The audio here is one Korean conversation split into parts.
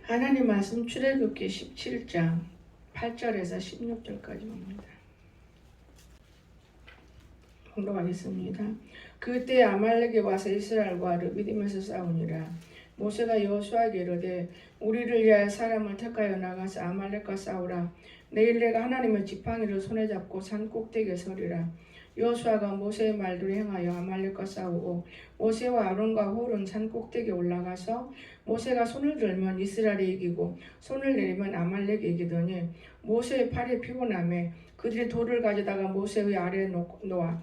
하나님 말씀 출애굽기 17장 8절에서 16절까지입니다. 공독하겠습니다. 그때 아말렉이 와서 이스라엘과 르비딤에서 싸우니라. 모세가 여호수아에게 이르되 우리를 위하여 사람을 택하여 나가서 아말렉과 싸우라. 내일 내가 하나님의 지팡이를 손에 잡고 산 꼭대기에 서리라. 여호수아가 모세의 말대로 행하여 아말렉과 싸우고 모세와 아론과 홀은 산 꼭대기에 올라가서 모세가 손을 들면 이스라엘이 이기고 손을 내리면 아말렉이 이기더니 모세의 팔이 피곤하며 그들이 돌을 가져다가 모세의 아래에 놓아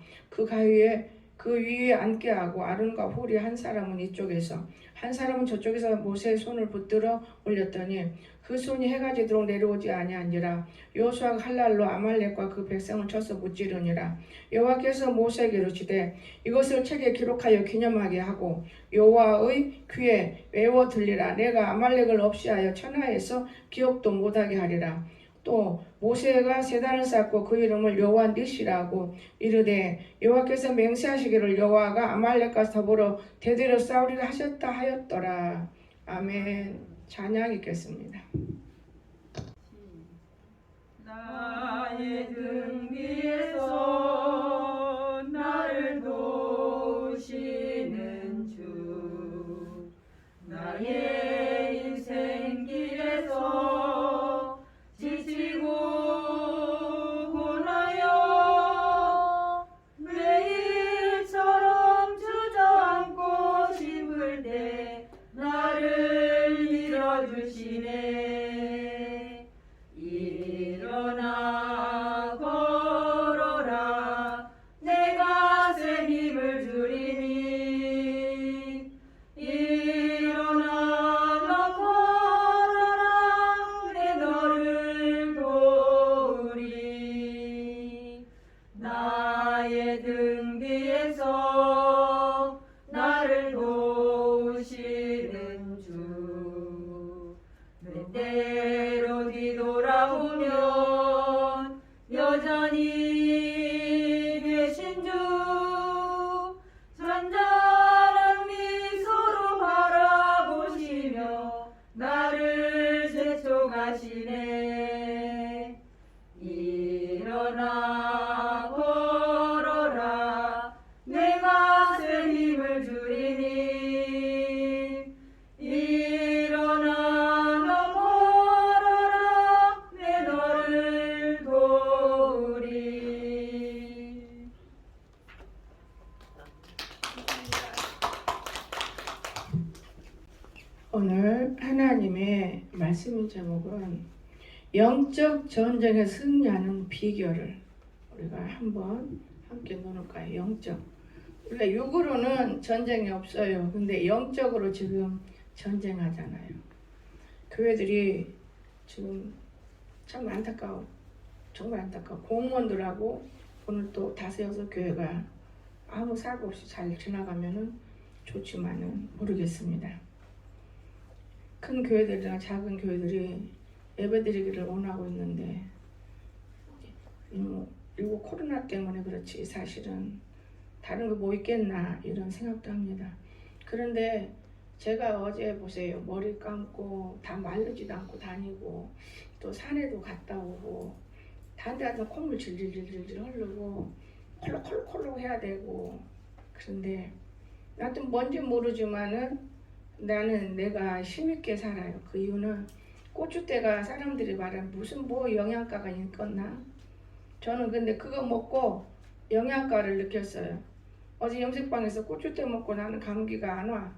그 위에 앉게 하고 아론과 홀이 한 사람은 이쪽에서 한 사람은 저쪽에서 모세의 손을 붙들어 올렸더니 그 손이 해가 지도록 내려오지 아니하니라. 여호수아가 칼날로 아말렉과 그 백성을 쳐서 무찌르니라. 여호와께서 모세에게 이르시되 이것을 책에 기록하여 기념하게 하고 여호와의 귀에 외워 들리라. 내가 아말렉을 없이하여 천하에서 기억도 못하게 하리라. 또 모세가 세단을 쌓고 그 이름을 여호와 니시라고 이르되 여호와께서 맹세하시기를 여호와가 아말렉과 더불어 대대로 싸우리라 하셨다 하였더라. 아멘. 찬양 읽겠습니다. 나의 등 위에서 나를 도우시는 주, 나의 인생 길에서 지치고 고나여 매일처럼 주저앉고 싶을 때 나를 밀어주시네. 일어나 걸어라 내가 새 힘을 주리니. 일어나 너 걸어라 내 너를 도우리. 나의 등 뒤에서 나를 도우시는 주, 때때로 뒤돌아보면 여전히 계신 주, 잔잔한 미소로 바라보시며 나를 재촉하시네. 일어나 걸어라 내가 새 힘을 주리니. 일어나 너 걸어라 내 너를 도우리. 오늘 하나님의 말씀 제목은 영적 전쟁에 승리하는 비결을 우리가 한번 함께 나눌까요? 영적. 우리가 육으로는 전쟁이 없어요. 근데 영적으로 지금 전쟁하잖아요. 교회들이 지금 참 안타까워. 정말 안타까워. 공무원들하고 오늘 또 5-6교회가 아무 사고 없이 잘 지나가면은 좋지만은 모르겠습니다. 큰 교회들이나 작은 교회들이 예배드리기를 원하고 있는데 그리고 코로나 때문에 그렇지 사실은 다른 거 뭐 있겠나 이런 생각도 합니다. 그런데 제가 어제 보세요. 머리 감고 다 마르지도 않고 다니고 또 산에도 갔다 오고 다른 데 가서 콧물 질질질질 흐르고 콜록콜록 해야 되고. 그런데 나도 뭔지 모르지만은 나는 내가 힘있게 살아요. 그 이유는 고추대가 사람들이 말하는 무슨 뭐 영양가가 있겠나? 저는 근데 그거 먹고 영양가를 느꼈어요. 어제 염색방에서 고추대 먹고 나는 감기가 안 와.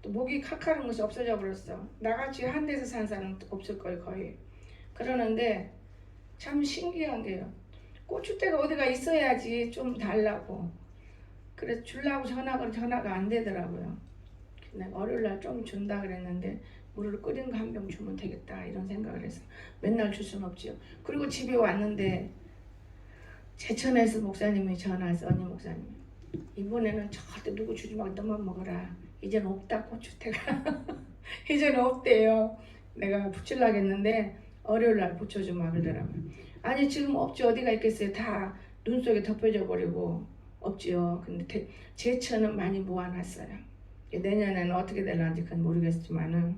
또 목이 칼칼한 것이 없어져 버렸어. 나같이 한 데서 산 사람은 없을 거예요 거의. 그러는데 참 신기한 게요. 고추대가 어디가 있어야지 좀 달라고. 그래서 주려고 전화가 안 되더라고요. 내가 월요일날 좀 준다 그랬는데 물을 끓인 거 한 병 주면 되겠다 이런 생각을 해서 맨날 줄 수는 없지요. 그리고 집에 왔는데 제천에서 목사님이 전화해서 언니 목사님 이번에는 절대 누구 주지 말고 너만 먹어라. 이제는 없다 고추대가. 이제는 없대요. 내가 붙이려고 했는데 월요일날 붙여주면 그러더라고요. 아니 지금 없지 어디가 있겠어요. 다 눈 속에 덮여져 버리고 없지요. 근데 제천은 많이 모아놨어요. 내년에는 어떻게 될런지 그건 모르겠지만은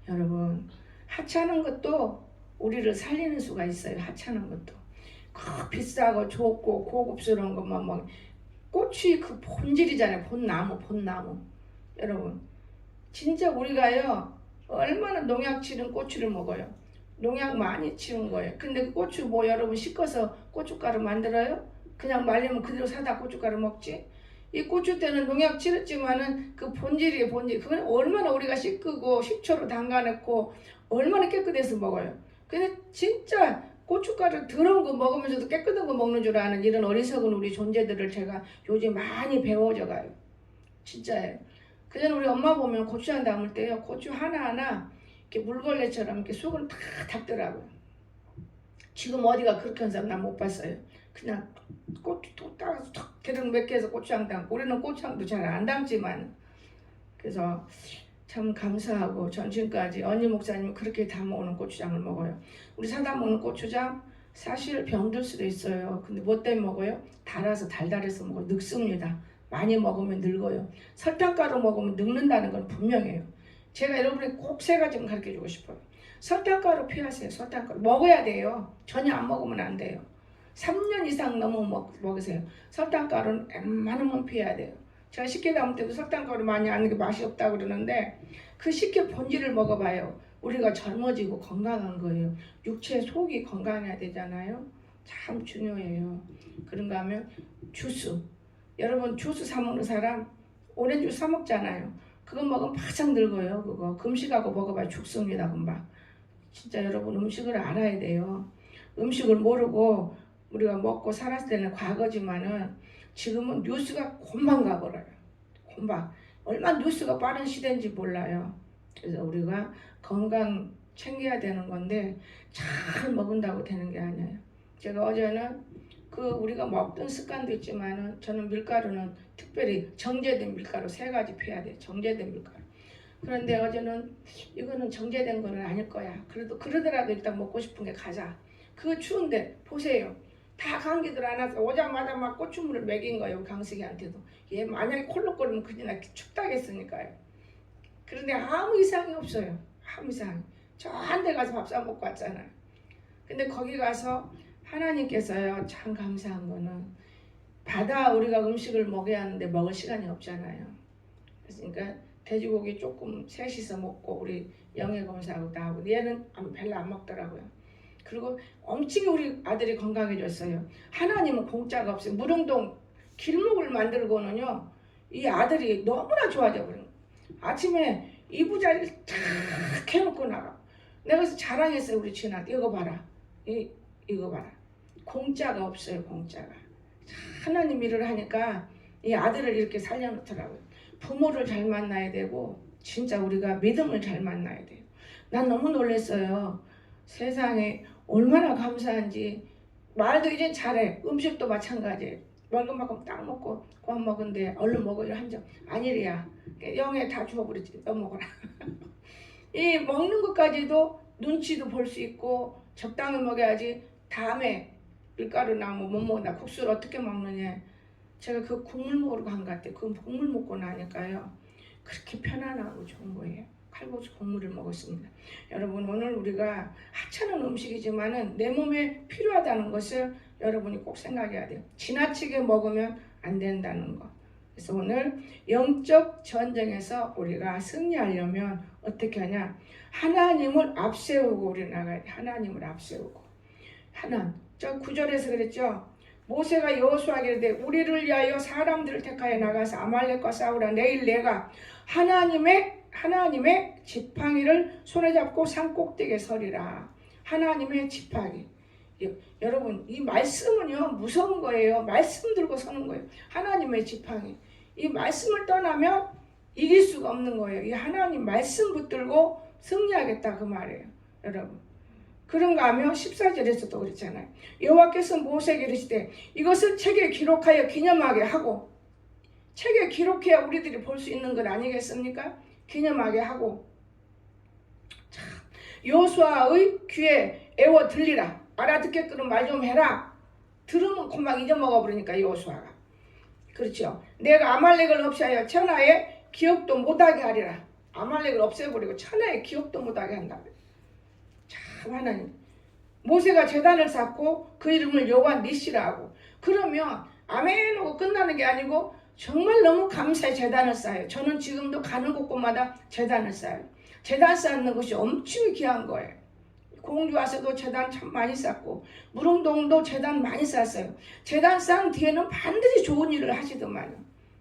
여러분 하찮은 것도 우리를 살리는 수가 있어요. 하찮은 것도. 그 비싸고 좋고 고급스러운 것만 막 꽃이 그 본질이잖아요. 본나무. 여러분 진짜 우리가요 얼마나 농약 치는 고추를 먹어요. 농약 많이 치는 거예요. 근데 그 고추 뭐 여러분 씻어서 고춧가루 만들어요? 그냥 말리면 그대로 사다 고춧가루 먹지? 이 고추 때는 농약 치렀지만은 그 본질이에요. 본질. 그건 얼마나 우리가 씻고 식초로 담가놓고 얼마나 깨끗해서 먹어요. 근데 진짜 고춧가루 더러운 거 먹으면서도 깨끗한 거 먹는 줄 아는 이런 어리석은 우리 존재들을 제가 요즘 많이 배워져 가요. 진짜예요. 그전 우리 엄마 보면 고추장 담을 때요. 고추 하나하나 이렇게 물걸레처럼 이렇게 속을 다 닦더라고요. 지금 어디가 그렇게 하는 사람 난 못 봤어요. 그냥 고추 톡 따라서 탁 기름 몇 개에서 고추장 담고 우리는 고추장도 잘 안 담지만 그래서 참 감사하고 전신까지 언니 목사님은 그렇게 담아오는 고추장을 먹어요. 우리 사다 먹는 고추장 사실 병들 수도 있어요. 근데 뭐 때문에 먹어요? 달아서 달달해서 먹어요. 늙습니다. 많이 먹으면 늙어요. 설탕가루 먹으면 늙는다는 건 분명해요. 제가 여러분에게 꼭 세 가지 좀 가르쳐주고 싶어요. 설탕가루 피하세요. 설탕가루 먹어야 돼요. 전혀 안 먹으면 안 돼요. 3년 이상 넘으면 먹으세요. 설탕가루는 웬만하면 피해야 돼요. 제가 식혜 담을 때도 설탕가루 많이 안 넣는 게 맛이 없다고 그러는데 그 식혜 본질을 먹어봐요. 우리가 젊어지고 건강한 거예요. 육체 속이 건강해야 되잖아요. 참 중요해요. 그런가 하면 주스. 여러분 주스 사 먹는 사람 오렌지 주스 사 먹잖아요. 그거 먹으면 바짝 늙어요. 그거 금식하고 먹어봐야 죽습니다. 금방. 진짜 여러분 음식을 알아야 돼요. 음식을 모르고 우리가 먹고 살았을 때는 과거지만은 지금은 뉴스가 금방 가버려요. 금방. 얼마나 뉴스가 빠른 시대인지 몰라요. 그래서 우리가 건강 챙겨야 되는 건데 잘 먹은다고 되는 게 아니에요. 제가 어제는 그 우리가 먹던 습관도 있지만은 저는 밀가루는 특별히 정제된 밀가루 3가지 피해야 돼요. 정제된 밀가루. 그런데 어제는 이거는 정제된 거는 아닐 거야. 그래도 그러더라도 일단 먹고 싶은 게 가자. 그거 추운데 보세요. 다 감기들 안 와서 오자마자 막 고추물을 먹인 거예요. 강식이한테도. 얘 만약에 콜록거리면 그냥 춥다겠으니까요. 그런데 아무 이상이 없어요. 아무 이상이. 저 한 데 가서 밥 사 먹고 왔잖아요. 근데 거기 가서 하나님께서요 참 감사한 거는 바다 우리가 음식을 먹어야 하는데 먹을 시간이 없잖아요. 그러니까 돼지고기 조금 셋이서 먹고 우리 영예 검사하고 다 하고 얘는 별로 안 먹더라고요. 그리고 엄청 우리 아들이 건강해졌어요. 하나님은 공짜가 없어요. 무릉동 길목을 만들고는요 이 아들이 너무나 좋아져 버린 거예요. 아침에 이부자리를 탁 해놓고 나가. 내가 그래서 자랑했어요. 우리 친아한테 이거 봐라. 이거 봐라. 공짜가 없어요. 공짜가. 하나님 일을 하니까 이 아들을 이렇게 살려놓더라고요. 부모를 잘 만나야 되고 진짜 우리가 믿음을 잘 만나야 돼요. 난 너무 놀랐어요. 세상에 얼마나 감사한지. 말도 이제 잘해. 음식도 마찬가지예요. 먹을 만큼 딱 먹고 그만 먹은데 얼른 먹으려 한점 아니래야. 영에 다 주워버리지. 너 먹어라. 이 먹는 것까지도 눈치도 볼 수 있고 적당히 먹어야지. 다음에 밀가루 나면 못 먹는다. 국수를 어떻게 먹느냐. 제가 그 국물 먹으러 간 것 같아요. 그 국물 먹고 나니까요. 그렇게 편안하고 좋은 거예요. 칼국수 국물을 먹었습니다. 여러분 오늘 우리가 하찮은 음식이지만은 내 몸에 필요하다는 것을 여러분이 꼭 생각해야 돼요. 지나치게 먹으면 안 된다는 거. 그래서 오늘 영적 전쟁에서 우리가 승리하려면 어떻게 하냐. 하나님을 앞세우고 우리 나가야 돼. 하나님을 앞세우고. 저 9절에서 그랬죠. 모세가 여호수아에게 이르되 우리를 위하여 사람들을 택하여 나가서 아말렉과 싸우라. 내일 내가 하나님의 지팡이를 손에 잡고 산 꼭대기에 서리라. 하나님의 지팡이. 여러분 이 말씀은요 무서운 거예요. 말씀 들고 서는 거예요. 하나님의 지팡이. 이 말씀을 떠나면 이길 수가 없는 거예요. 이 하나님 말씀 붙들고 승리하겠다 그 말이에요. 여러분. 그런가 하면 14절에서도 그랬잖아요. 여호와께서 모세에게 이르시되 이것을 책에 기록하여 기념하게 하고. 책에 기록해야 우리들이 볼 수 있는 것 아니겠습니까? 기념하게 하고. 여호수아의 귀에 애워 들리라. 알아듣게끔 말 좀 해라. 들으면 금방 잊어먹어 버리니까 여호수아가. 그렇죠. 내가 아말렉을 없애하여 천하에 기억도 못하게 하리라. 아말렉을 없애버리고 천하에 기억도 못하게 한다. 참 하나님. 모세가 제단을 쌓고 그 이름을 여호와 니시라 하고 그러면 아멘 하고 끝나는 게 아니고 정말 너무 감사의 제단을 쌓아요. 저는 지금도 가는 곳곳마다 제단을 쌓아요. 제단 쌓는 것이 엄청 귀한 거예요. 공주 와서도 제단 참 많이 쌓고 무릉동도 제단 많이 쌓았어요. 제단 쌓은 뒤에는 반드시 좋은 일을 하시더만요.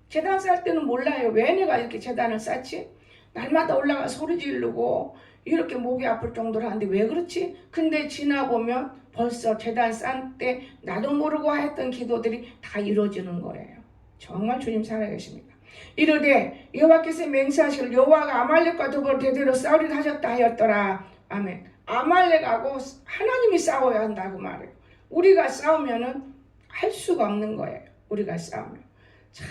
제단 쌓을 때는 몰라요. 왜 내가 이렇게 제단을 쌓지? 날마다 올라가 소리 지르고 이렇게 목이 아플 정도로 하는데 왜 그렇지? 근데 지나보면 벌써 제단 쌓을 때 나도 모르고 했던 기도들이 다 이루어지는 거예요. 정말 주님 살아계십니다. 이르되 여호와께서 맹세하시길 여호와가 아말렉과 더불어 대대로 싸우리라 하셨다 하였더라. 아멘. 아말렉하고 하나님이 싸워야 한다고 말해요. 우리가 싸우면은 할 수가 없는 거예요. 우리가 싸우면. 참.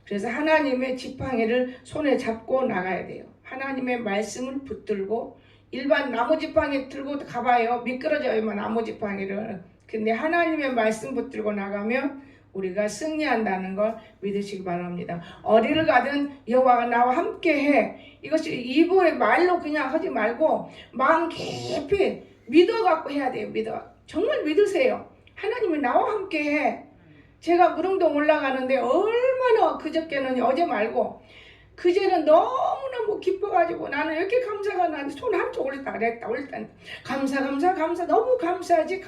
그래서 하나님의 지팡이를 손에 잡고 나가야 돼요. 하나님의 말씀을 붙들고 일반 나무 지팡이 들고 가봐요. 미끄러져요. 나무 지팡이를. 근데 하나님의 말씀 붙들고 나가면 우리가 승리한다는 걸 믿으시기 바랍니다. 어디를 가든 여호와가 나와 함께해. 이것이 입의 말로 그냥 하지 말고 마음 깊이 믿어갖고 해야 돼요. 정말 믿으세요. 하나님이 나와 함께해. 제가 무릉동 올라가는데 얼마나 그저께는 어제 말고 그제는 너무너무 기뻐가지고 나는 이렇게 감사가 나는데 손 한쪽 올렸다 그랬다 감사 너무 감사하지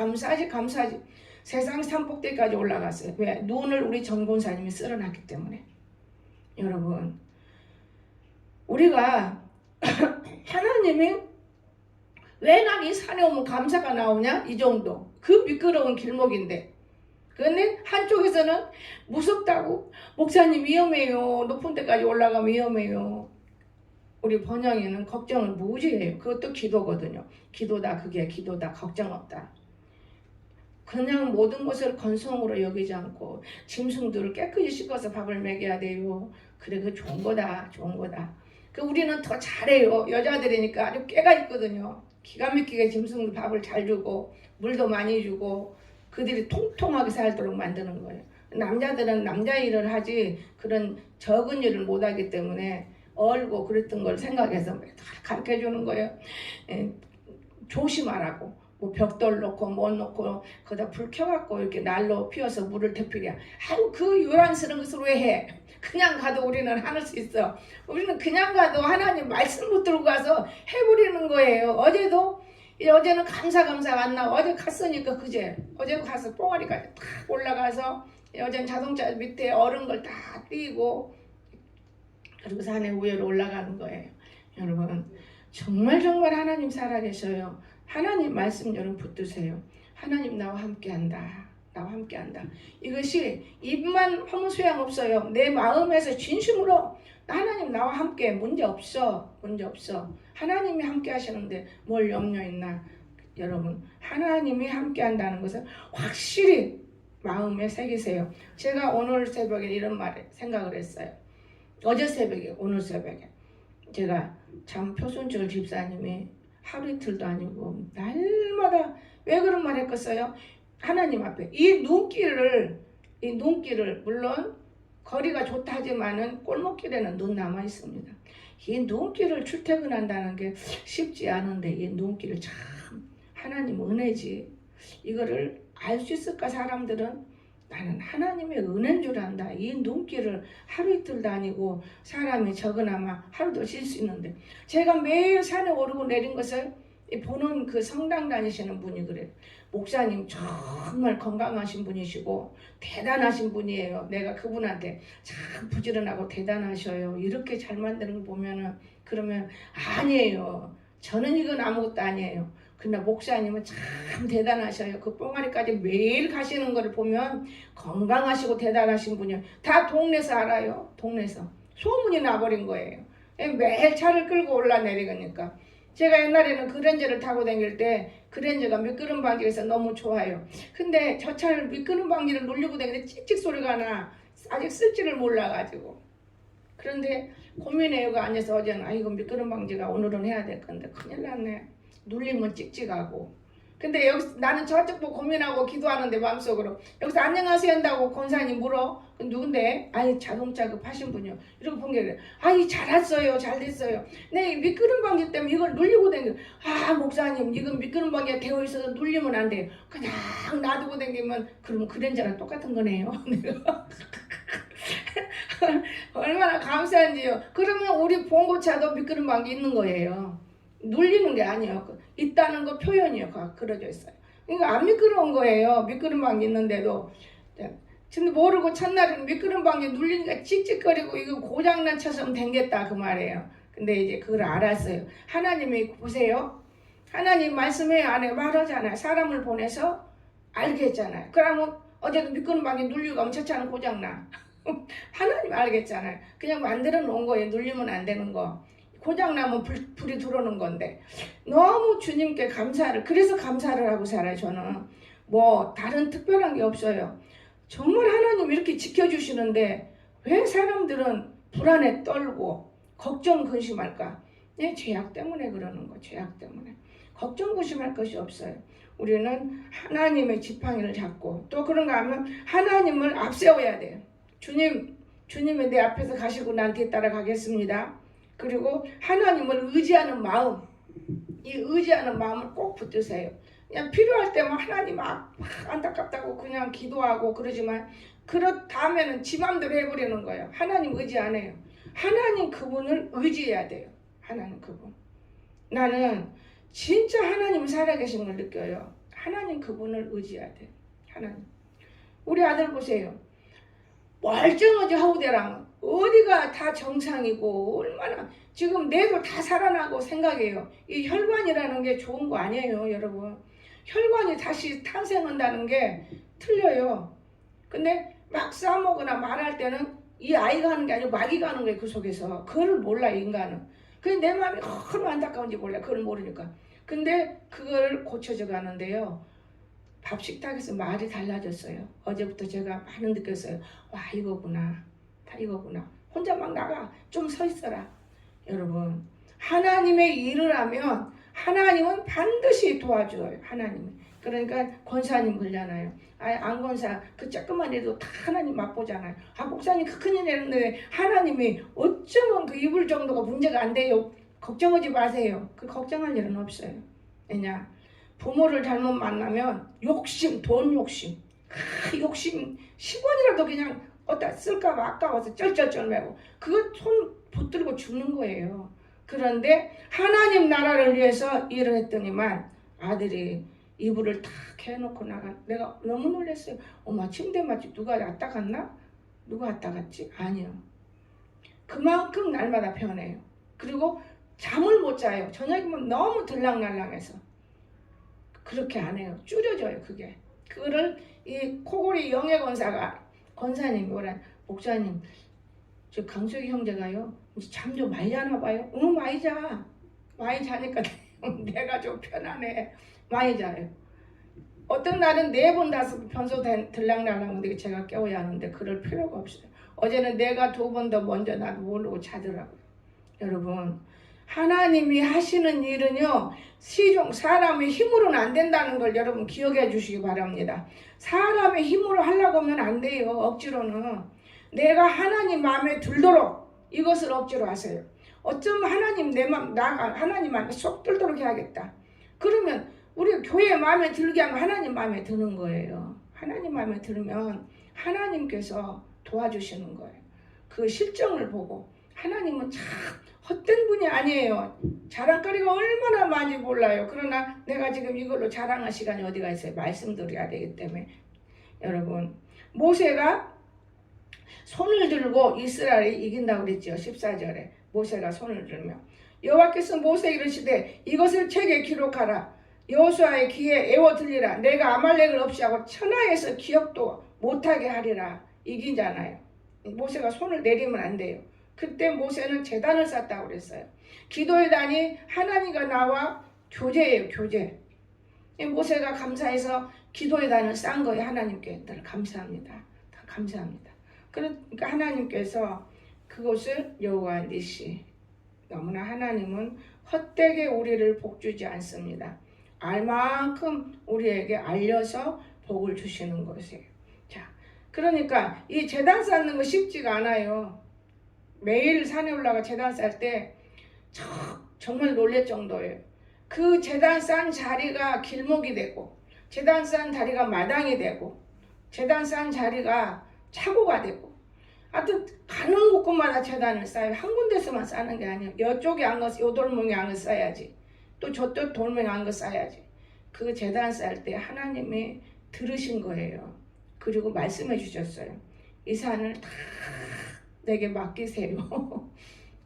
세상 산꼭대기까지 올라갔어요. 왜? 눈을 우리 정권사님이 쓸어놨기 때문에. 여러분 우리가 하나님이 왜 난 이 산에 오면 감사가 나오냐? 이 정도 그 미끄러운 길목인데 근데 한쪽에서는 무섭다고 목사님 위험해요. 높은 데까지 올라가면 위험해요. 우리 번영이는 걱정을 무지해요. 그것도 기도거든요. 기도다 그게 기도다 걱정 없다. 그냥 모든 것을 건성으로 여기지 않고 짐승들을 깨끗이 씻어서 밥을 먹여야 돼요. 그래 그 좋은 거다. 그 우리는 더 잘해요. 여자들이니까 아주 깨가 있거든요. 기가 막히게 짐승들 밥을 잘 주고 물도 많이 주고 그들이 통통하게 살도록 만드는 거예요. 남자들은 남자 일을 하지 그런 적은 일을 못하기 때문에 얼고 그랬던 걸 생각해서 가르쳐 주는 거예요. 조심하라고. 뭐 벽돌 놓고 뭐 놓고 거기다 불 켜갖고 이렇게 난로 피워서 물을 데피랴. 아유 그 요란스러운 것을 왜 해? 그냥 가도 우리는 할 수 있어. 우리는 그냥 가도 하나님 말씀 붙들고 가서 해버리는 거예요. 어제는 감사가 안 나와. 어제 갔으니까 어제 가서 뽕아리까지 탁 올라가서 어제는 자동차 밑에 얼은 걸 다 띄고 그리고 산에 위로 올라가는 거예요. 여러분 정말 하나님 살아계셔요. 하나님 말씀 여러분 붙드세요. 하나님 나와 함께한다. 이것이 입만 하면 소용없어요. 내 마음에서 진심으로 하나님 나와 함께 문제 없어. 하나님이 함께 하시는데 뭘 염려 있나. 여러분 하나님이 함께 한다는 것을 확실히 마음에 새기세요. 제가 오늘 새벽에 이런 생각을 했어요. 어제 새벽에 오늘 새벽에 제가 참 표순철 집사님이 하루 이틀도 아니고 날마다 왜 그런 말 했겠어요? 하나님 앞에 이 눈길을 물론 거리가 좋다 하지만은 골목길에는 눈 남아 있습니다. 이 눈길을 출퇴근한다는 게 쉽지 않은데 이 눈길을 참 하나님 은혜지. 이거를 알 수 있을까 사람들은? 나는 하나님의 은혜인 줄 안다. 이 눈길을 하루 이틀 다니고 사람이 적으나마 하루도 쉴 수 있는데 제가 매일 산에 오르고 내린 것을 보는 그 성당 다니시는 분이 그래요. 목사님 정말 건강하신 분이시고 대단하신 분이에요. 내가 그분한테 참 부지런하고 대단하셔요. 이렇게 잘 만드는 걸 보면은 그러면 아니에요. 저는 이건 아무것도 아니에요. 근데 목사님은 참 대단하셔요. 그 뽕아리까지 매일 가시는 거를 보면 건강하시고 대단하신 분이에요. 다 동네에서 알아요. 동네에서. 소문이 나버린 거예요. 매일 차를 끌고 올라내리니까. 제가 옛날에는 그랜저를 타고 다닐 때 그랜저가 미끄럼 방지가 있어서 너무 좋아요. 근데 저 차를 미끄럼 방지를 누르고 다니는데 찍찍 소리가 나. 아직 쓸 줄을 몰라가지고. 그런데 고민해요가 앉아서 어제는 이거 미끄럼 방지가 오늘은 해야 될 건데 큰일 났네. 눌리면 찍찍하고 근데 여기서 나는 저쪽 보고 고민하고 기도하는데 마음속으로 여기서 안녕하세요 한다고 권사님 물어. 누군데? 아니 자동차 그 파신 분이요. 이러고 본 게 그래. 아이 잘 왔어요. 잘 됐어요. 네 미끄럼 방지 때문에 이걸 눌리고 댕겨. 아 목사님 이건 미끄럼 방지가 되어 있어서 눌리면 안 돼요. 그냥 놔두고 댕기면 그러면 그랜저랑 똑같은 거네요. 얼마나 감사한지요. 그러면 우리 봉고차도 미끄럼 방지 있는 거예요. 눌리는 게 아니에요. 있다는 거 표현이요. 그려져 있어요. 그러니까 안 미끄러운 거예요. 미끄럼 방지 있는데도. 근데 모르고 첫날은 미끄럼 방지 눌리니까 찍찍거리고 이거 고장난 차선 댕겼다 그 말이에요. 근데 이제 그걸 알았어요. 하나님이 보세요. 하나님 말씀해요. 안 해요? 말하잖아요. 사람을 보내서 알게 했잖아요. 그러면 어제도 미끄럼 방지 눌리고 가면 저 차는 고장나. 하나님 알겠잖아요. 그냥 만들어 놓은 거예요. 눌리면 안 되는 거. 고장나면 불이 들어오는 건데 너무 주님께 감사를 그래서 감사를 하고 살아요. 저는 뭐 다른 특별한 게 없어요. 정말 하나님 이렇게 지켜주시는데 왜 사람들은 불안에 떨고 걱정 근심할까? 내 죄악 때문에 그러는 거. 죄악 때문에 걱정 근심할 것이 없어요. 우리는 하나님의 지팡이를 잡고 또 그런가 하면 하나님을 앞세워야 돼요. 주님이 내 앞에서 가시고 난 뒤에 따라가겠습니다. 그리고 하나님을 의지하는 마음, 이 의지하는 마음을 꼭 붙드세요. 그냥 필요할 때만 하나님 안타깝다고 그냥 기도하고 그러지만 다음에는 지 맘대로 해버리는 거예요. 하나님 의지 안 해요. 하나님 그분을 의지해야 돼요. 하나님 그분. 나는 진짜 하나님 살아계신 걸 느껴요. 하나님 그분을 의지해야 돼요. 하나님. 우리 아들 보세요. 멀쩡하지 하우대랑 어디가 다 정상이고 얼마나 지금 뇌도 다 살아나고 생각해요. 이 혈관이라는 게 좋은 거 아니에요, 여러분. 혈관이 다시 탄생한다는 게 틀려요. 근데 막 싸먹거나 말할 때는 이 아이가 하는 게 아니고 마귀가 하는 거예요, 그 속에서. 그걸 몰라, 인간은. 그게 내 마음이 얼마나 안타까운지 몰라, 그걸 모르니까. 근데 그걸 고쳐져 가는데요. 밥 식탁에서 말이 달라졌어요. 어제부터 제가 많이 느꼈어요. 와 이거구나. 다 이거구나. 혼자 막 나가. 좀 서 있어라. 여러분 하나님의 일을 하면 하나님은 반드시 도와줘요. 하나님은. 그러니까 권사님 그러잖아요. 안 권사 그 조금만 해도 다 하나님 맛보잖아요. 목사님 그 큰일 했는데 하나님이 어쩌면 그 이불 정도가 문제가 안 돼요. 걱정하지 마세요. 그 걱정할 일은 없어요. 왜냐 부모를 잘못 만나면 욕심, 돈 욕심, 욕심 10원이라도 그냥 어디다 쓸까봐 아까워서 쩔쩔쩔매고 그거 손 붙들고 죽는 거예요. 그런데 하나님 나라를 위해서 일을 했더니만 아들이 이불을 탁 해놓고 내가 너무 놀랐어요. 엄마 침대 맛집 누가 왔다 갔나? 누가 왔다 갔지? 아니요. 그만큼 날마다 변해요. 그리고 잠을 못 자요. 저녁이면 너무 들락날락해서. 그렇게 안 해요. 줄여져요, 그게. 그거를 이 코골이 영예 권사님이 뭐라, 목사님, 저 강석이 형제가요, 이제 잠 좀 많이 자나 봐요. 많이 자. 많이 자니까 내가 좀 편안해. 많이 자요. 어떤 날은 4번, 5번 변소 들락날락한데 제가 깨워야 하는데 그럴 필요가 없어요. 어제는 내가 2번 더 먼저 나도 모르고 자더라고요. 여러분, 하나님이 하시는 일은요, 사람의 힘으로는 안 된다는 걸 여러분 기억해 주시기 바랍니다. 사람의 힘으로 하려고 하면 안 돼요. 억지로는. 내가 하나님 마음에 들도록 이것을 억지로 하세요. 어쩌면 하나님 하나님 마음에 쏙 들도록 해야겠다. 그러면 우리 교회 마음에 들게 하면 하나님 마음에 드는 거예요. 하나님 마음에 들면 하나님께서 도와주시는 거예요. 그 실정을 보고 하나님은 참 헛된 분이 아니에요. 자랑거리가 얼마나 많이 몰라요. 그러나 내가 지금 이걸로 자랑할 시간이 어디가 있어요. 말씀드려야 되기 때문에. 여러분 모세가 손을 들고 이스라엘이 이긴다고 그랬죠. 14절에 모세가 손을 들며 여호와께서 모세에게 이르시되 이것을 책에 기록하라. 여호수아의 귀에 애워 들리라. 내가 아말렉을 없이 하고 천하에서 기억도 못하게 하리라. 이기잖아요. 모세가 손을 내리면 안 돼요. 그때 모세는 제단을 쌓았다고 그랬어요. 기도의 단이 하나님과 나와 교제예요. 교제. 모세가 감사해서 기도의 단을 쌓은 거예요. 하나님께 늘 감사합니다. 감사합니다. 그러니까 하나님께서 그것을 여호와 니시, 너무나 하나님은 헛되게 우리를 복주지 않습니다. 알만큼 우리에게 알려서 복을 주시는 것이에요. 자, 그러니까 이 제단 쌓는 거 쉽지가 않아요. 매일 산에 올라가 제단 쌀 때 정말 놀랄 정도예요. 그 제단 싼 자리가 길목이 되고, 제단 싼 자리가 마당이 되고, 제단 싼 자리가 차고가 되고, 하여튼 가는 곳곳마다 제단을 쌓아요. 한 군데서만 쌓는 게 아니에요. 이쪽에 안 거, 요 돌멩이 안 거 쌓아야지. 또 저쪽 돌멩이 안 거 쌓아야지. 그 제단 쌓을 때 하나님이 들으신 거예요. 그리고 말씀해 주셨어요. 이 산을 다 내게 맡기세요.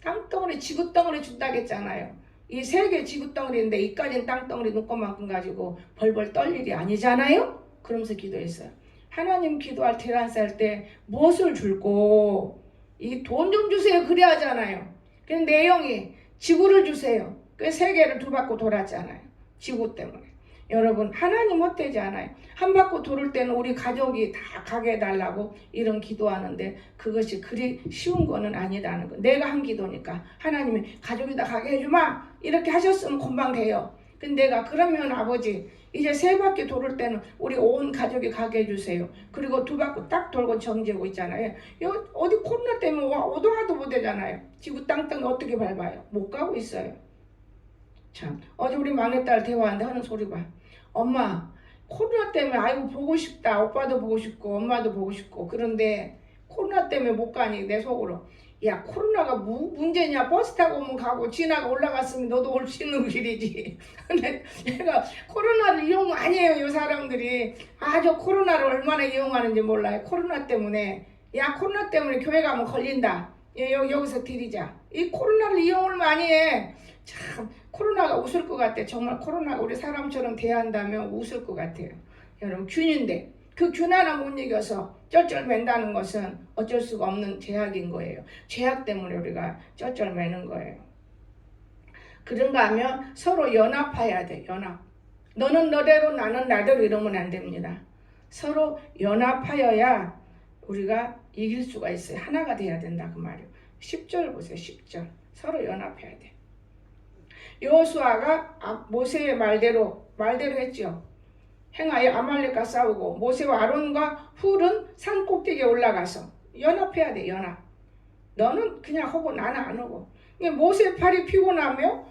땅덩어리, 지구덩어리 준다겠잖아요. 이 세 개 지구덩어리인데 이까지는 땅덩어리 눈꽃만큼 가지고 벌벌 떨 일이 아니잖아요. 그러면서 기도했어요. 하나님 기도할 제단 쌓을 때 무엇을 줄고 이 돈 좀 주세요 그래 하잖아요. 그 내용이 지구를 주세요. 그 세계를 두 바퀴 돌았잖아요. 지구 때문에. 여러분 하나님 헛되지 않아요. 한 바퀴 돌을 때는 우리 가족이 다 가게 해달라고 이런 기도하는데 그것이 그리 쉬운 거는 아니라는 거. 내가 한 기도니까 하나님이 가족이 다 가게 해주마 이렇게 하셨으면 금방 돼요. 근데 내가 그러면 아버지 이제 세 바퀴 돌을 때는 우리 온 가족이 가게 해주세요. 그리고 두 바퀴 딱 돌고 정지하고 있잖아요. 어디 코로나 때문에 오도 가도 못 되잖아요. 지구 땅땅 어떻게 밟아요? 못 가고 있어요. 참 어제 우리 막내딸 대화하는데 하는 소리 봐. 엄마 코로나 때문에 아이고 보고 싶다. 오빠도 보고 싶고 엄마도 보고 싶고 그런데 코로나 때문에 못 가니 내 속으로 야 코로나가 문제냐. 버스 타고 오면 가고 지나가 올라갔으면 너도 올 수 있는 길이지. 근데 얘가 코로나를 이용 많이 해요. 이 사람들이 아주 코로나를 얼마나 이용하는지 몰라요. 코로나 때문에 야 코로나 때문에 교회 가면 걸린다. 여기서 드리자. 이 코로나를 이용을 많이 해. 참 코로나가 웃을 것 같아. 정말 코로나가 우리 사람처럼 대한다면 웃을 것 같아요. 여러분 균인데 그 균 하나 못 이겨서 쩔쩔맨다는 것은 어쩔 수가 없는 제약인 거예요. 제약 때문에 우리가 쩔쩔매는 거예요. 그런가 하면 서로 연합해야 돼. 연합. 너는 너대로 나는 나대로 이러면 안 됩니다. 서로 연합하여야 우리가 이길 수가 있어요. 하나가 돼야 된다 그 말이에요. 10절 보세요. 10절. 서로 연합해야 돼. 여호수아가 모세의 말대로 했죠. 행하여 아말렉과 싸우고 모세와 아론과 훌은 산 꼭대기에 올라가서 연합해야 돼. 연합. 너는 그냥 하고 나는 안 하고. 모세 팔이 피곤하며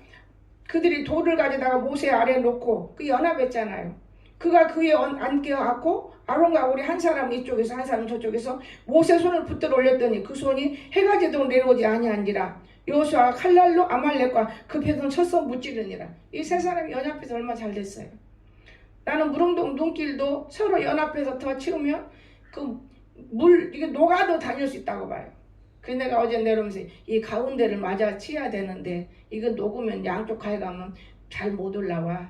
그들이 돌을 가져다가 모세 아래에 놓고 그 연합했잖아요. 그가 그에 앉혀갖고 아론과 우리 한 사람 이쪽에서 한 사람 저쪽에서 모세 손을 붙들어 올렸더니 그 손이 해가 지도록 내려오지 아니한지라. 여호수아가 칼날로 아말렉과 그 백성 쳤어 무찌르니라. 이 세 사람이 연합해서 얼마나 잘 됐어요. 나는 무릉동 눈길도 서로 연합해서 더 치우면 이게 녹아도 다닐 수 있다고 봐요. 그래서 내가 어제 내려오면서 이 가운데를 맞아 치야 되는데 이거 녹으면 양쪽 가에 가면 잘 못 올라와.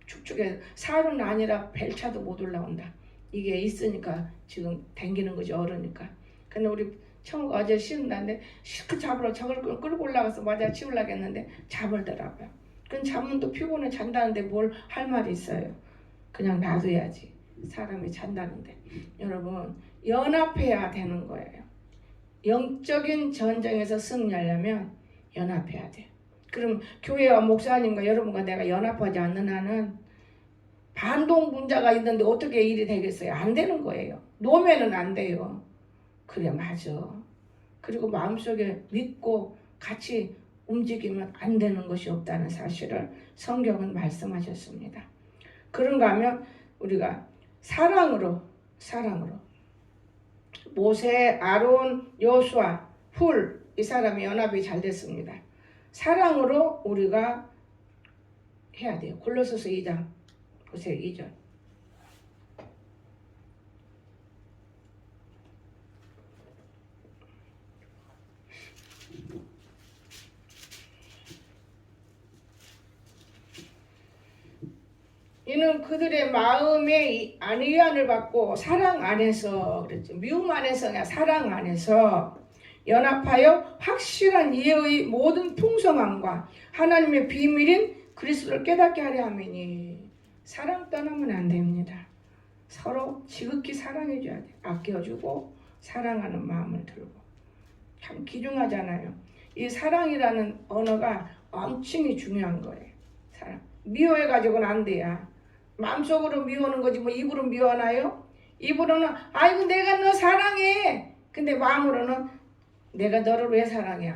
축축해. 살은 아니라 벨차도 못 올라온다. 이게 있으니까 지금 댕기는 거지 얼으니까. 근데 우리 청우가 어제 씻는다는데 실컷 잡으러 저걸 끌고 올라가서 맞아 치우려고 했는데 잡을더라고요. 그건 자면 또 피곤해 잔다는데 뭘 할 말이 있어요. 그냥 놔둬야지. 사람이 잔다는데. 여러분 연합해야 되는 거예요. 영적인 전쟁에서 승리하려면 연합해야 돼요. 그럼 교회와 목사님과 여러분과 내가 연합하지 않는 한은 반동 분자가 있는데 어떻게 일이 되겠어요? 안 되는 거예요. 놓으면은 안 돼요. 그래 맞아. 그리고 마음속에 믿고 같이 움직이면 안 되는 것이 없다는 사실을 성경은 말씀하셨습니다. 그런가 하면 우리가 사랑으로 모세, 아론, 여호수아, 훌 이 사람이 연합이 잘 됐습니다. 사랑으로 우리가 해야 돼요. 골로새서 2장 보세요. 2절. 이는 그들의 마음에 안위안을 받고 사랑 안에서 그랬죠. 미움 안에서 아니라 사랑 안에서 연합하여 확실한 이해의 모든 풍성함과 하나님의 비밀인 그리스도를 깨닫게 하려 함이니. 사랑 떠나면 안 됩니다. 서로 지극히 사랑해줘야 돼. 아껴주고 사랑하는 마음을 들고. 참 귀중하잖아요. 이 사랑이라는 언어가 엄청히 중요한 거예요. 사랑. 미워해가지고는 안 돼야. 마음속으로 미워하는 거지 뭐 입으로 미워하나요? 입으로는 아이고 내가 너 사랑해. 근데 마음으로는 내가 너를 왜 사랑해?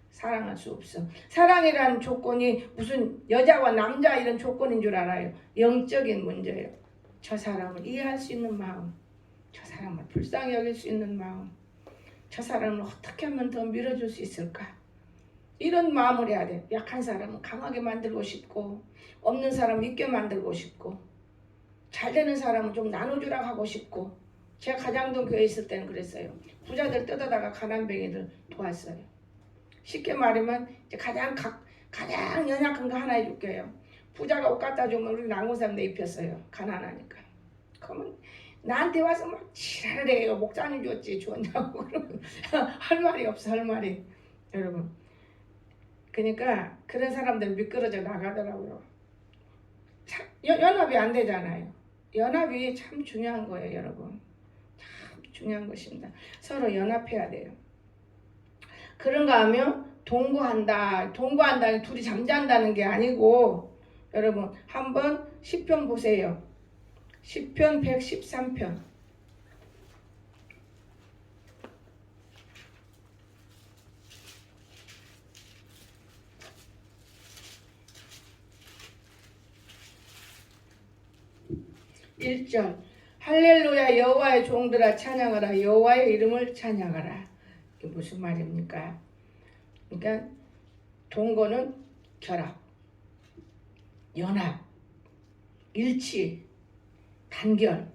사랑할 수 없어. 사랑이라는 조건이 무슨 여자와 남자 이런 조건인 줄 알아요. 영적인 문제예요. 저 사람을 이해할 수 있는 마음, 저 사람을 불쌍히 여길 수 있는 마음, 저 사람을 어떻게 하면 더 밀어줄 수 있을까? 이런 마음을 해야 돼. 약한 사람은 강하게 만들고 싶고, 없는 사람은 있게 만들고 싶고, 잘 되는 사람은 좀 나눠주라고 하고 싶고. 제가 가장동 교회에 있을 때는 그랬어요. 부자들 뜯어다가 가난뱅이들 도왔어요. 쉽게 말하면 이제 가장 연약한 거 하나 해줄게요. 부자가 옷 갖다 주면 우리 난고삼 내 입혔어요. 가난하니까. 그러면 나한테 와서 막 지랄을 해요. 목사님 줬지 줬냐고. 그러면 할 말이 없어, 할 말이. 여러분. 그러니까 그런 사람들은 미끄러져 나가더라고요. 연합이 안 되잖아요. 연합이 참 중요한 거예요, 여러분. 참 중요한 것입니다. 서로 연합해야 돼요. 그런가 하면 동거한다 둘이 잠잔다는 게 아니고, 여러분 한번 시편 보세요. 시편 113편. (1절) 할렐루야 여호와의 종들아 찬양하라. 여호와의 이름을 찬양하라. 이게 무슨 말입니까? 그러니까 동거는 결합, 연합, 일치, 단결,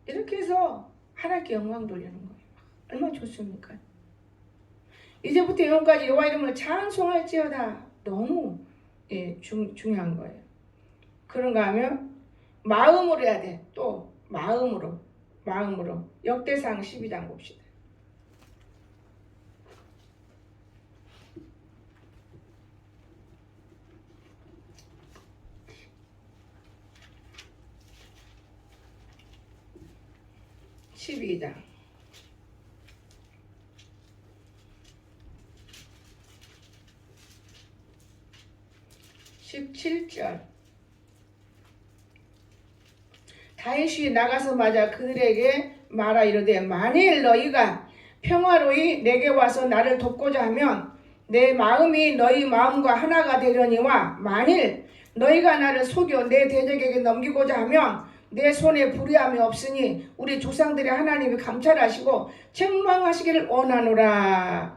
이렇게 해서 하나님께 영광 돌리는 거예요. 얼마나 좋습니까? 이제부터 영원까지 여호와 이름을 찬송할지어다. 너무 중요한 거예요. 그런가 하면 마음으로 해야 돼. 또 마음으로 역대상 12장 봅시다. (12장) 17절 다윗이 나가서 맞아 그들에게 말하 이르되 만일 너희가 평화로이 내게 와서 나를 돕고자 하면 내 마음이 너희 마음과 하나가 되려니와 만일 너희가 나를 속여 내 대적에게 넘기고자 하면 내 손에 불의함이 없으니 우리 조상들의 하나님이 감찰하시고 책망하시기를 원하노라.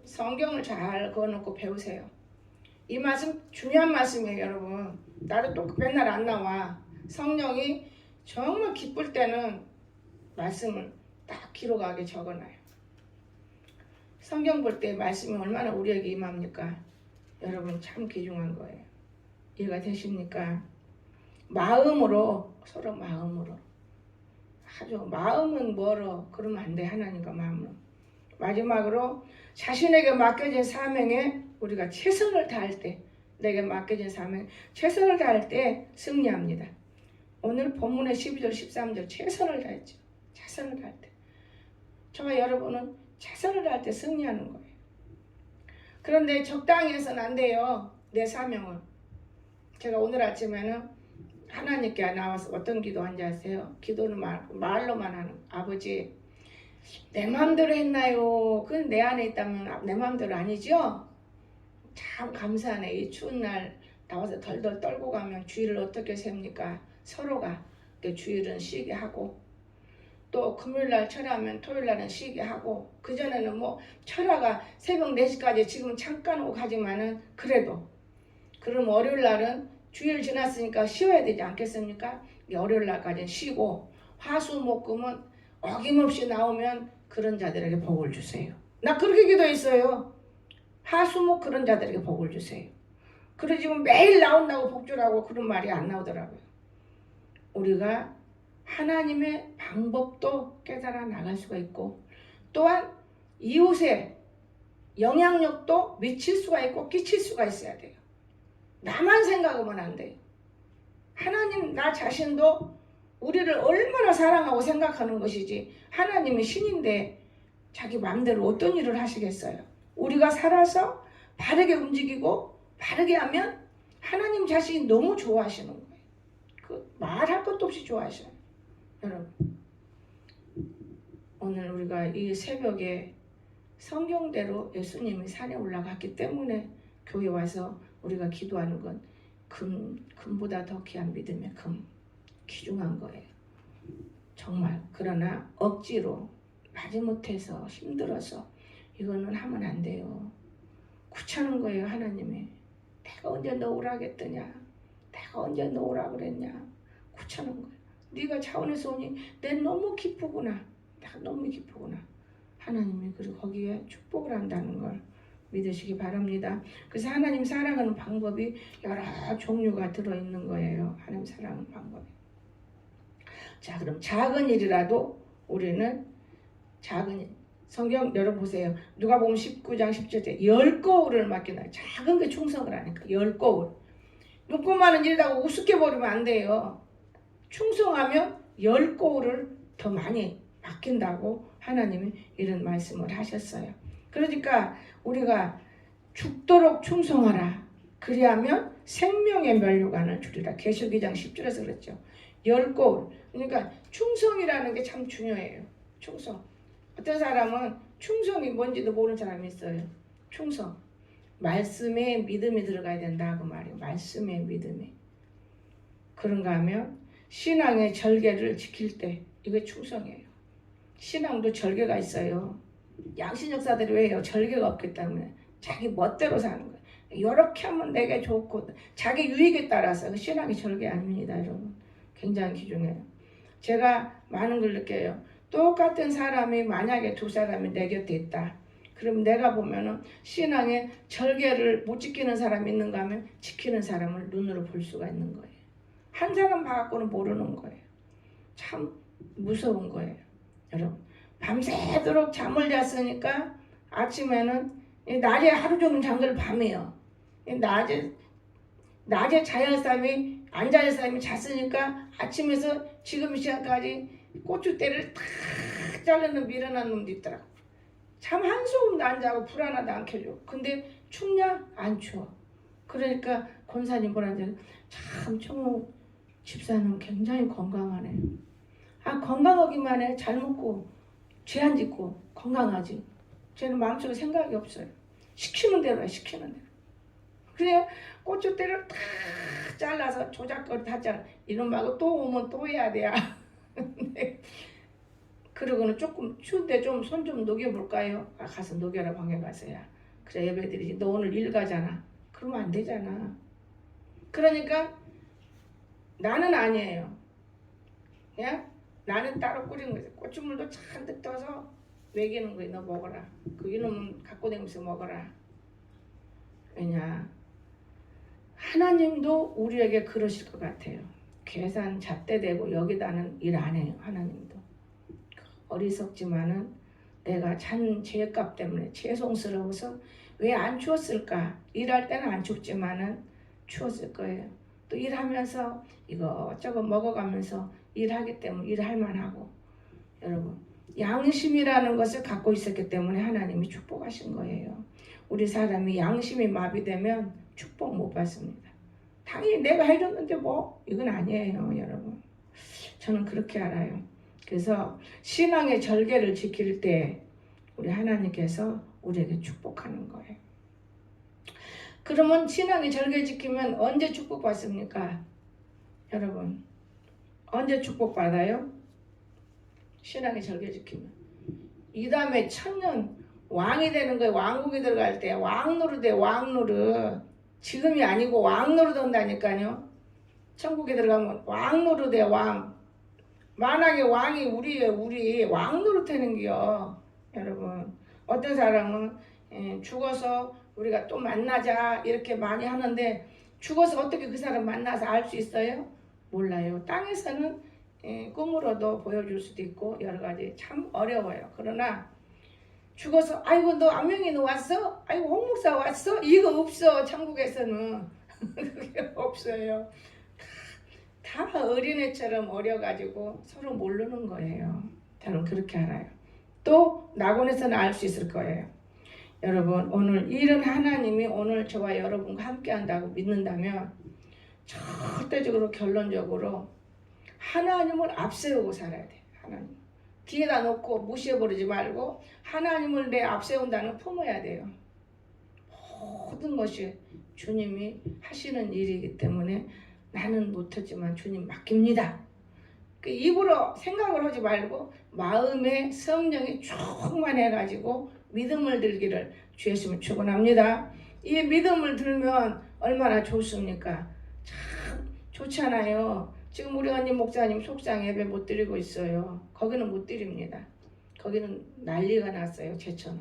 성경을 잘 그어놓고 배우세요. 이 말씀 중요한 말씀이에요, 여러분. 나도 또 맨날 안 나와. 성령이 정말 기쁠 때는 말씀을 딱 기록하게 적어놔요. 성경 볼 때 말씀이 얼마나 우리에게 임합니까? 여러분 참 귀중한 거예요. 이해가 되십니까? 마음으로, 서로 마음으로. 아주 마음은 멀어. 그러면 안 돼. 하나님과 마음으로. 마지막으로 자신에게 맡겨진 사명에 우리가 최선을 다할 때, 내게 맡겨진 사명 최선을 다할 때 승리합니다. 오늘 본문의 12절 13절 최선을 다했죠. 최선을 다할 때. 저와 여러분은 최선을 다할 때 승리하는 거예요. 그런데 적당히 해서는 안 돼요. 내 사명은. 제가 오늘 아침에는 하나님께 나와서 어떤 기도한지 아세요? 기도는 말로만 하는. 아버지, 내 마음대로 했나요? 그건 내 안에 있다면 내 마음대로 아니죠? 참 감사하네. 이 추운 날 나와서 덜덜 떨고 가면 주일을 어떻게 셉니까? 서로가 주일은 쉬게 하고, 또 금요일날 철야하면 토요일날은 쉬게 하고, 그전에는 뭐 철야가 새벽 4시까지 지금 잠깐 오고 가지만은 그래도 그럼 월요일날은 주일 지났으니까 쉬어야 되지 않겠습니까? 월요일날까지는 쉬고 화수목금은 어김없이 나오면 그런 자들에게 복을 주세요. 나 그렇게 기도했어요. 화수목 그런 자들에게 복을 주세요. 그래 지금 매일 나온다고 복 주라고 그런 말이 안 나오더라고요. 우리가 하나님의 방법도 깨달아 나갈 수가 있고, 또한 이웃의 영향력도 미칠 수가 있고 끼칠 수가 있어야 돼요. 나만 생각하면 안 돼요. 하나님 나 자신도 우리를 얼마나 사랑하고 생각하는 것이지, 하나님이 신인데 자기 마음대로 어떤 일을 하시겠어요. 우리가 살아서 바르게 움직이고 바르게 하면 하나님 자신이 너무 좋아하시는 거예요. 그 말할 것도 없이 좋아하셔요. 여러분, 오늘 우리가 이 새벽에 성경대로 예수님이 산에 올라갔기 때문에 교회 와서 우리가 기도하는 건 금보다 더 귀한 믿음의 귀중한 거예요. 정말. 그러나 억지로 마지못해서 힘들어서 이거는 하면 안 돼요. 귀찮은 거예요. 하나님이. 내가 언제 넣으라 했더냐. 내가 언제 넣으라 그랬냐. 귀찮은 거예요. 네가 차원에서 오니 내 너무 기쁘구나. 내가 너무 기쁘구나. 하나님이 그리고 거기에 축복을 한다는 걸 믿으시기 바랍니다. 그래서 하나님 사랑하는 방법이 여러 종류가 들어있는 거예요. 하나님 사랑하는 방법이. 자, 그럼 작은 일이라도 우리는 작은 일. 성경 열어보세요. 누가복음 19장 17절 10거울을 맡기나. 작은 게 충성을 하니까 10거울. 눈꼽만한 일이라고 우습게 버리면 안 돼요. 충성하면 10거울을 더 많이 맡긴다고 하나님이 이런 말씀을 하셨어요. 그러니까 우리가 죽도록 충성하라. 그리하면 생명의 면류관을 주리라. 계시록 2장 10절에서 그랬죠. 10거울. 그러니까 충성이라는 게 참 중요해요. 충성. 어떤 사람은 충성이 뭔지도 모르는 사람이 있어요. 충성. 말씀에 믿음이 들어가야 된다 그 말이에요. 말씀에 믿음이. 그런가 하면 신앙의 절개를 지킬 때 이게 충성이에요. 신앙도 절개가 있어요. 양신역사들이 왜 해요? 절개가 없기 때문에 자기 멋대로 사는 거예요. 이렇게 하면 내게 좋고 자기 유익에 따라서 신앙이 절개 아닙니다. 여러분. 굉장히 귀중해요. 제가 많은 걸 느껴요. 똑같은 사람이 만약에 두 사람이 내 곁에 있다. 그럼 내가 보면은 신앙의 절개를 못 지키는 사람이 있는가 하면 지키는 사람을 눈으로 볼 수가 있는 거예요. 한 사람 봐갖고는 모르는 거예요. 참 무서운 거예요. 여러분, 밤새도록 잠을 잤으니까 아침에는 낮에 하루 종일 잔 걸 밤에요. 낮에 자야 할 사람이 안 자야 할 사람이 잤으니까 아침에서 지금 시간까지 고추대를 탁 자르는 미련한 놈도 있더라고. 참 한숨도 안 자고 불안하다 안 켜줘. 근데 춥냐? 안 추워. 그러니까 권사님 보라는데 참 청호 집사는 굉장히 건강하네요. 아, 건강하기만 해. 잘 먹고 죄 안 짓고 건강하지. 쟤는 마음속에 생각이 없어요. 시키는 대로 해. 시키는 대로. 그래 고추대를 탁 잘라서 조작거리 다 잘라. 이놈하고 또 오면 또 해야 돼야. 그러고는 조금 추운데 좀 손 좀 녹여볼까요? 아, 가서 녹여라 방에 가서야. 그래 예배드리지. 너 오늘 일 가잖아. 그러면 안 되잖아. 그러니까 나는 아니에요. 야? 나는 따로 끓인 거지. 고추물도 잔뜩 떠서 먹이는 거야. 너 먹어라. 그 이놈은 갖고 다니면서 먹어라. 왜냐? 하나님도 우리에게 그러실 것 같아요. 계산 잣대대고 여기다는 일 안 해요. 하나님도. 어리석지만은 내가 잔 죄값 때문에 죄송스러워서 왜 안 추웠을까? 일할 때는 안 춥지만은 추웠을 거예요. 또 일하면서 이것저것 먹어가면서 일하기 때문에 일할 만하고. 여러분, 양심이라는 것을 갖고 있었기 때문에 하나님이 축복하신 거예요. 우리 사람이 양심이 마비되면 축복 못 받습니다. 당연히 내가 해줬는데 뭐 이건 아니에요. 여러분, 저는 그렇게 알아요. 그래서 신앙의 절개를 지킬 때 우리 하나님께서 우리에게 축복하는 거예요. 그러면 신앙의 절개 지키면 언제 축복받습니까? 여러분, 언제 축복받아요? 신앙의 절개 지키면 이 다음에 천년 왕이 되는 거예요. 왕국에 들어갈 때 왕노릇 돼. 왕노릇. 지금이 아니고 왕노릇 한다니까요. 천국에 들어가면 왕노릇 돼. 왕. 만약에 왕이 우리 왕노릇 하는 게요. 여러분, 어떤 사람은 죽어서 우리가 또 만나자 이렇게 많이 하는데 죽어서 어떻게 그 사람 만나서 알 수 있어요? 몰라요. 땅에서는 꿈으로도 보여줄 수도 있고 여러 가지 참 어려워요. 그러나 죽어서 아이고 너 안명이 너 왔어? 아이고 홍 목사 왔어? 이거 없어. 천국에서는 그게 없어요. 다 어린애처럼 어려가지고 서로 모르는 거예요. 저는 그렇게 알아요. 또 낙원에서는 알 수 있을 거예요. 여러분 오늘 이런 하나님이 오늘 저와 여러분과 함께 한다고 믿는다면 절대적으로 결론적으로 하나님을 앞세우고 살아야 돼. 하나님 뒤에다 놓고 무시해버리지 말고 하나님을 내 앞세운다는 품어야 돼요. 모든 것이 주님이 하시는 일이기 때문에 나는 못하지만 주님 맡깁니다. 그 입으로 생각을 하지 말고 마음에 성령이 충만해가지고 믿음을 들기를 주 예수님 축원합니다. 이 믿음을 들면 얼마나 좋습니까? 참 좋잖아요. 지금 우리 언니 목사님 속상 예배 못 드리고 있어요. 거기는 못 드립니다. 거기는 난리가 났어요. 제처는.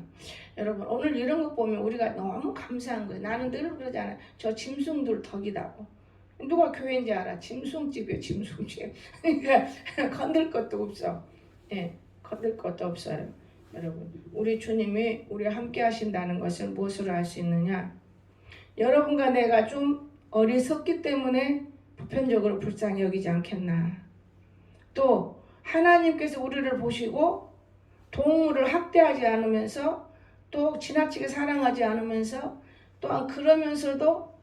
여러분 오늘 이런 거 보면 우리가 너무 감사한 거예요. 나는 늘 그러잖아요. 저 짐승들 덕이다고. 누가 교회인지 알아? 짐승집이에요. 짐승집. 그러니까 건들 것도 없어. 예, 건들 것도 없어요. 여러분 우리 주님이 우리와 함께 하신다는 것을 무엇으로 알 수 있느냐? 여러분과 내가 좀 어리석기 때문에 보편적으로 불쌍히 여기지 않겠나. 또 하나님께서 우리를 보시고 동물을 학대하지 않으면서 또 지나치게 사랑하지 않으면서 또한 그러면서도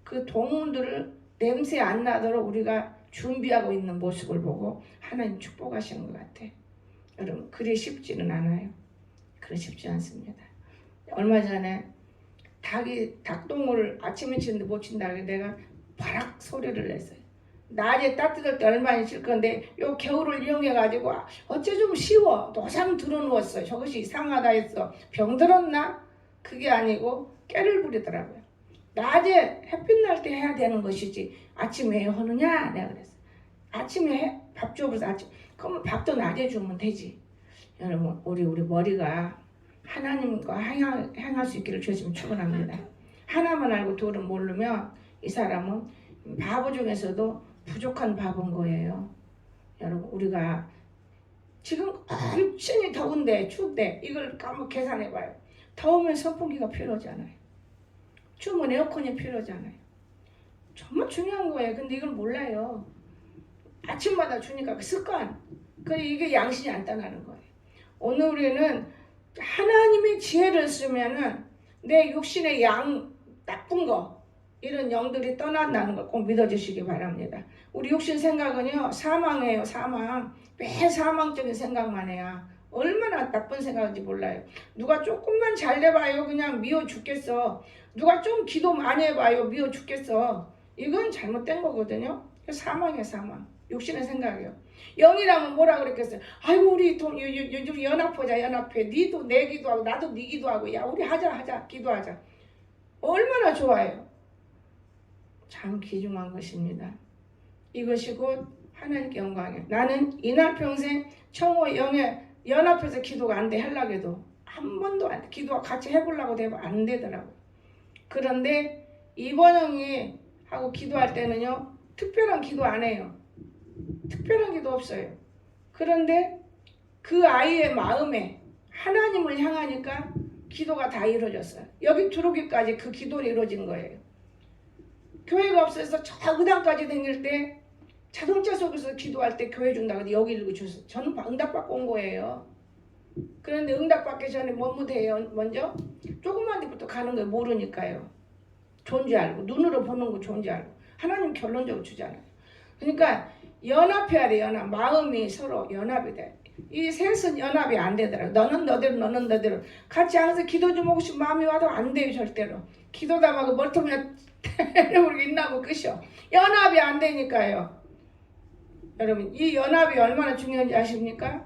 그 동물들을 냄새 안 나도록 우리가 준비하고 있는 모습을 보고 하나님 축복하시는 것 같아. 여러분 그리 쉽지는 않아요. 그리 쉽지 않습니다. 얼마 전에 닭똥을 아침에 치는데 못 친다고 내가 바락 소리를 냈어요. 낮에 따뜻할 때 얼마나 칠 건데 요 겨울을 이용해가지고 어째 좀 쉬워. 노상 들어누웠어요. 저것이 이상하다 했어. 병들었나? 그게 아니고 깨를 부리더라고요. 낮에 햇빛 날 때 해야 되는 것이지 아침에 하느냐? 내가 그랬어요. 아침에 밥 줘버려서 아침. 그러면 밥도 낮에 주면 되지. 여러분 우리 머리가 하나님과 행할 수 있기를 주시면 축원합니다. 하나만 알고 둘은 모르면 이 사람은 바보 중에서도 부족한 바보인 거예요. 여러분 우리가 지금 훨씬 더운데 추운데 이걸 한번 계산해봐요. 더우면 선풍기가 필요하잖아요. 추우면 에어컨이 필요하잖아요. 정말 중요한 거예요. 근데 이걸 몰라요. 아침마다 주니까 그 습관. 이게 양심이 안 떠나는 거예요. 오늘 우리는 하나님의 지혜를 쓰면은 내 육신의 나쁜 거 이런 영들이 떠난다는 걸 꼭 믿어주시기 바랍니다. 우리 육신 생각은요 사망이에요. 사망. 매일 사망적인 생각만 해요. 얼마나 나쁜 생각인지 몰라요. 누가 조금만 잘 돼봐요 그냥 미워 죽겠어. 누가 좀 기도 많이 해봐요 미워 죽겠어. 이건 잘못된 거거든요. 사망이에요. 사망. 육신의 생각이에요. 영이라면 뭐라 그랬겠어요? 아이고 우리 요즘 연합하자. 연합해. 니도 내 기도하고 나도 네 기도하고 야 우리 하자 기도하자. 얼마나 좋아요. 참 귀중한 것입니다. 이것이 곧 하나님께 영광이에요. 나는 이날 평생 청호 영에 연합해서 기도가 안 돼. 하려고도 한 번도 안 돼. 기도가 같이 해보려고 해도 안 되더라고요. 그런데 이번 형이 하고 기도할 때는요 특별한 기도 안 해요. 특별한 기도 없어요. 그런데 그 아이의 마음에 하나님을 향하니까 기도가 다 이루어졌어요. 여기 들어오기까지 그 기도를 이루어진 거예요. 교회가 없어서 저 의당까지 다닐 때 자동차 속에서 기도할 때 교회 준다고 여기 일고 줬어요. 저는 응답받고 온 거예요. 그런데 응답받기 전에 뭐부터 해요? 먼저 조그만 데부터 가는 거예요. 모르니까요. 존재 알고 눈으로 보는 거 존재 알고 하나님 결론적으로 주잖아요. 그러니까 연합해야 돼. 연합. 마음이 서로 연합이 돼. 이 셋은 연합이 안 되더라고. 너는 너대로 너는 너대로 같이 항상 기도 좀 하고 싶은 마음이 와도 안 돼요. 절대로. 기도다 하고 멀통면 때려버리고 있나고 끝이요. 연합이 안 되니까요. 여러분 이 연합이 얼마나 중요한지 아십니까?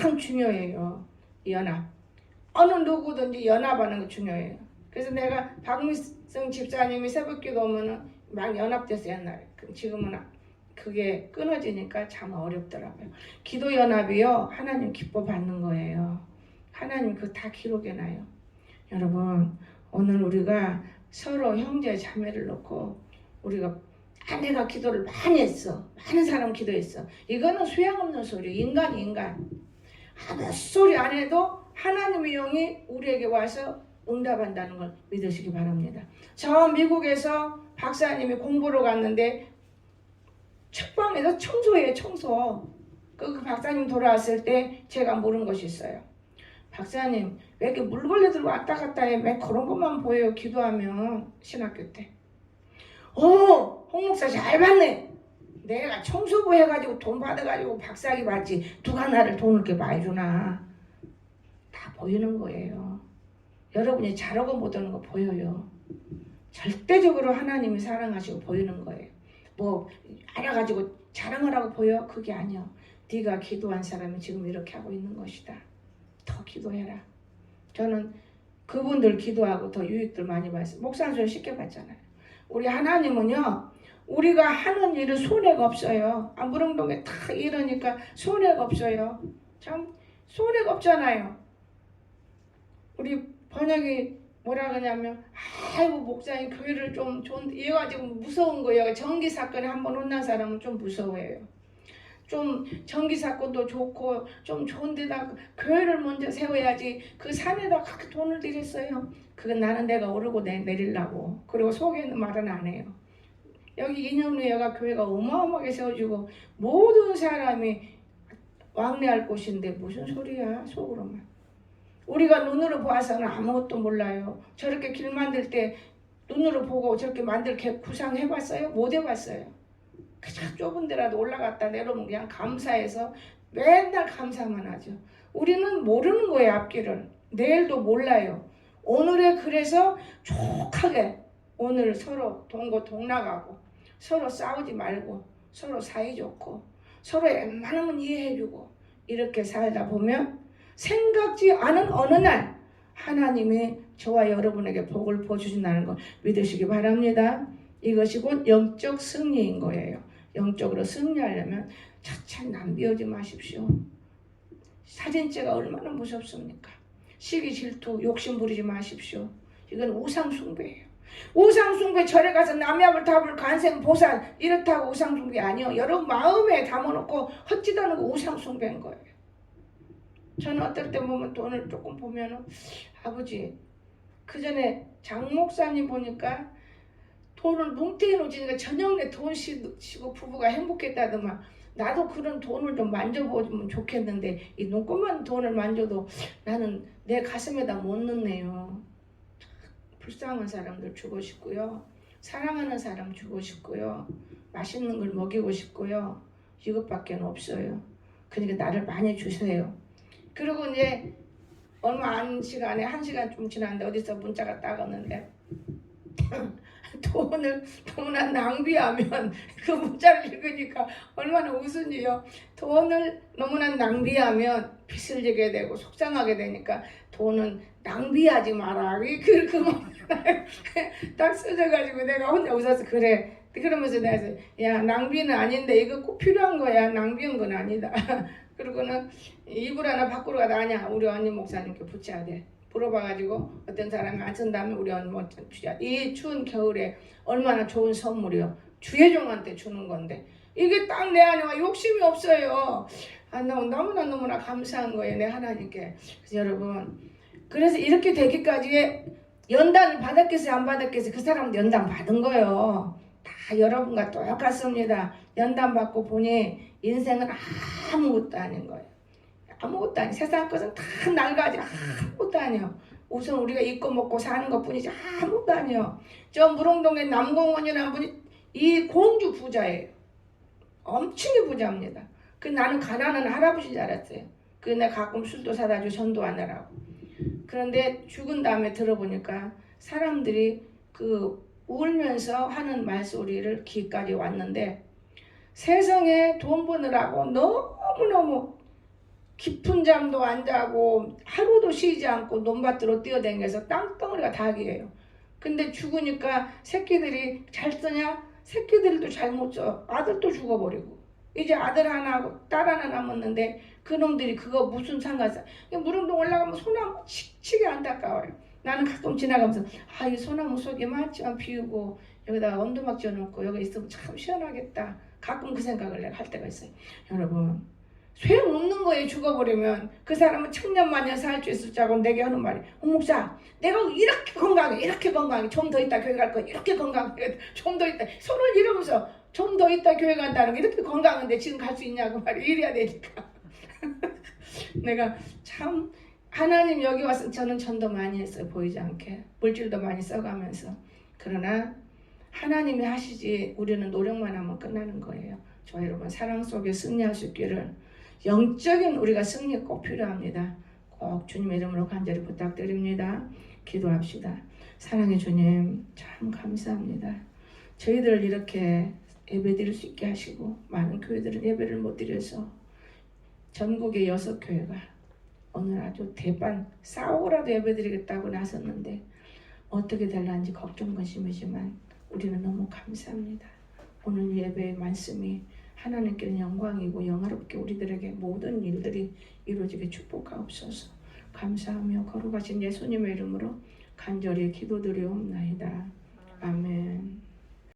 참 중요해요. 이 연합. 어느 누구든지 연합하는 거 중요해요. 그래서 내가 박미성 집사님이 새벽기도 오면은 막 연합됐어요. 옛날에. 지금은 그게 끊어지니까 참 어렵더라고요. 기도 연합이요 하나님 기뻐 받는 거예요. 하나님 그거 다 기록해놔요. 여러분 오늘 우리가 서로 형제 자매를 놓고 우리가 내가 기도를 많이 했어. 많은 사람 기도했어. 이거는 소용없는 소리. 인간이 인간. 아무 소리 안 해도 하나님의 영이 우리에게 와서 응답한다는 걸 믿으시기 바랍니다. 저 미국에서 박사님이 공부로 갔는데 책방에서 청소해요. 청소. 그 박사님 돌아왔을 때 제가 물은 것이 있어요. 박사님 왜 이렇게 물걸레 들고 왔다 갔다 해? 왜 그런 것만 보여요 기도하면. 신학교 때 홍 목사 잘 봤네. 내가 청소부 해가지고 돈 받아가지고 박사학위 받지 누가 나를 돈을 이렇게 많이 주나. 다 보이는 거예요. 여러분이 잘하고 못하는 거 보여요. 절대적으로 하나님이 사랑하시고 보이는 거예요. 뭐 알아가지고 자랑을 하고 보여? 그게 아니야. 네가 기도한 사람이 지금 이렇게 하고 있는 것이다. 더 기도해라. 저는 그분들 기도하고 더 유익들 많이 봤어요. 목사는 좀 쉽게 봤잖아요. 우리 하나님은요, 우리가 하는 일은 손해가 없어요. 무릉동에 다 이러니까 손해가 없어요. 참 손해가 없잖아요. 우리 번역이 뭐라 그러냐면, 아이고 목사님 교회를 좀 얘가 지금 무서운 거예요. 전기 사건에 한번 혼난 사람은 좀 무서워해요. 좀 전기 사건도 좋고 좀 좋은 데다 교회를 먼저 세워야지. 그 산에다 그렇게 돈을 들였어요. 그건 나는 내가 오르고 내리려고. 그리고 속에는 말은 안 해요. 여기 인현우여가 교회가 어마어마하게 세워지고 모든 사람이 왕래할 곳인데 무슨 소리야 속으로만. 우리가 눈으로 봐서는 아무것도 몰라요. 저렇게 길 만들 때 눈으로 보고 저렇게 구상해봤어요? 못 해봤어요. 그저 좁은 데라도 올라갔다 내려오면 그냥 감사해서 맨날 감사만 하죠. 우리는 모르는 거예요. 앞길을. 내일도 몰라요. 오늘에 그래서 족하게 오늘 서로 동나가고 서로 싸우지 말고 서로 사이좋고 서로 웬만하면 이해해주고 이렇게 살다 보면 생각지 않은 어느 날 하나님이 저와 여러분에게 복을 부어주신다는 걸 믿으시기 바랍니다. 이것이 곧 영적 승리인 거예요. 영적으로 승리하려면 차차 낭비하지 마십시오. 사진죄가 얼마나 무섭습니까? 시기 질투 욕심 부리지 마십시오. 이건 우상숭배예요. 우상숭배 절에 가서 남약을 답을 간생 보살 이렇다고 우상숭배 아니요. 여러분 마음에 담아놓고 헛짓 하는 거 우상숭배인 거예요. 저는 어떨 때 보면 돈을 조금 보면은 아버지 그 전에 장 목사님 보니까 돈을 뭉태기 놓치니까 저녁에 돈 쉬고 부부가 행복했다더만. 나도 그런 돈을 좀 만져보면 좋겠는데 이 눈곱만 돈을 만져도 나는 내 가슴에다 못 넣네요. 불쌍한 사람들 주고 싶고요. 사랑하는 사람 주고 싶고요. 맛있는 걸 먹이고 싶고요. 이것밖에 없어요. 그러니까 나를 많이 주세요. 그리고 이제 얼마 안 시간에 1시간 좀 지났는데 어디서 문자가 딱 왔는데 돈을 너무나 낭비하면 그 문자를 읽으니까 얼마나 웃으니요. 돈을 너무나 낭비하면 빚을 지게 되고 속상하게 되니까 돈은 낭비하지 마라. 딱 써져가지고 내가 혼자 웃어서 그래. 그러면서 내가 야 낭비는 아닌데 이거 꼭 필요한 거야. 낭비한 건 아니다. 그리고는 이불 하나 밖으로 가다 아니야. 우리 언니 목사님께 붙여야 돼. 물어봐가지고 어떤 사람이 안 쓴다면 우리 언니 목사님 주자. 이 추운 겨울에 얼마나 좋은 선물이요. 주혜종한테 주는 건데 이게 딱 내 안에 와. 욕심이 없어요. 너무나 감사한 거예요. 내 하나님께. 그래서 여러분 그래서 이렇게 되기까지 연단을 받았겠어요? 안 받았겠어요? 그 사람도 연단 받은 거예요. 다 여러분과 똑같습니다. 연단 받고 보니 인생은 아무것도 아닌 거예요. 아무것도 아니에요. 세상 것은 다 낡아지 아무것도 아니에요. 우선 우리가 입고 먹고 사는 것뿐이지 아무것도 아니에요. 저 무릉동에 남공원이라는 분이 이 공주 부자예요. 엄청히 부자입니다. 그 나는 가난한 할아버지인 줄 알았어요. 그 내가 가끔 술도 사다 줘 전도하느라고. 그런데 죽은 다음에 들어보니까 사람들이 그 울면서 하는 말소리를 귀까지 왔는데 세상에 돈 버느라고 너무너무 깊은 잠도 안 자고 하루도 쉬지 않고 논밭으로 뛰어다녀서 땅덩어리가 닭이에요. 근데 죽으니까 새끼들이 잘 쓰냐? 새끼들도 잘 못 써. 아들도 죽어버리고. 이제 아들 하나하고 딸 하나 남았는데 그놈들이 그거 무슨 상관이야. 무릉동 올라가면 소나무 칙칙이 안타까워요. 나는 가끔 지나가면서 이 소나무 속에 많지만 비우고 여기다가 언두막 지어놓고 여기 있으면 참 시원하겠다. 가끔 그 생각을 내가 할 때가 있어요. 여러분 소용없는 거예요. 죽어버리면. 그 사람은 천년만년 살 수 있을 줄 알고 내게 하는 말이 목사 내가 이렇게 건강해 좀 더 있다 교회 갈 거야. 이렇게 건강해 좀 더 있다 손을 이러면서 좀 더 있다 교회 간다는 게 이렇게 건강한데 지금 갈 수 있냐고 말이 이래야 되니까 내가 참 하나님 여기 와서 저는 전도 많이 했어요. 보이지 않게. 물질도 많이 써가면서. 그러나 하나님이 하시지 우리는 노력만 하면 끝나는 거예요. 저 여러분 사랑 속에 승리할 수 있기를 영적인 우리가 승리 꼭 필요합니다. 꼭 주님의 이름으로 간절히 부탁드립니다. 기도합시다. 사랑의 주님 참 감사합니다. 저희들을 이렇게 예배드릴 수 있게 하시고 많은 교회들은 예배를 못 드려서 전국의 6교회가 오늘 아주 대반 싸우고라도 예배드리겠다고 나섰는데 어떻게 될런지 걱정은 심하지만 우리는 너무 감사합니다. 오늘 예배의 말씀이 하나님께는 영광이고 영화롭게 우리들에게 모든 일들이 이루어지게 축복하옵소서. 감사하며 거룩하신 예수님의 이름으로 간절히 기도드리옵나이다. 아멘.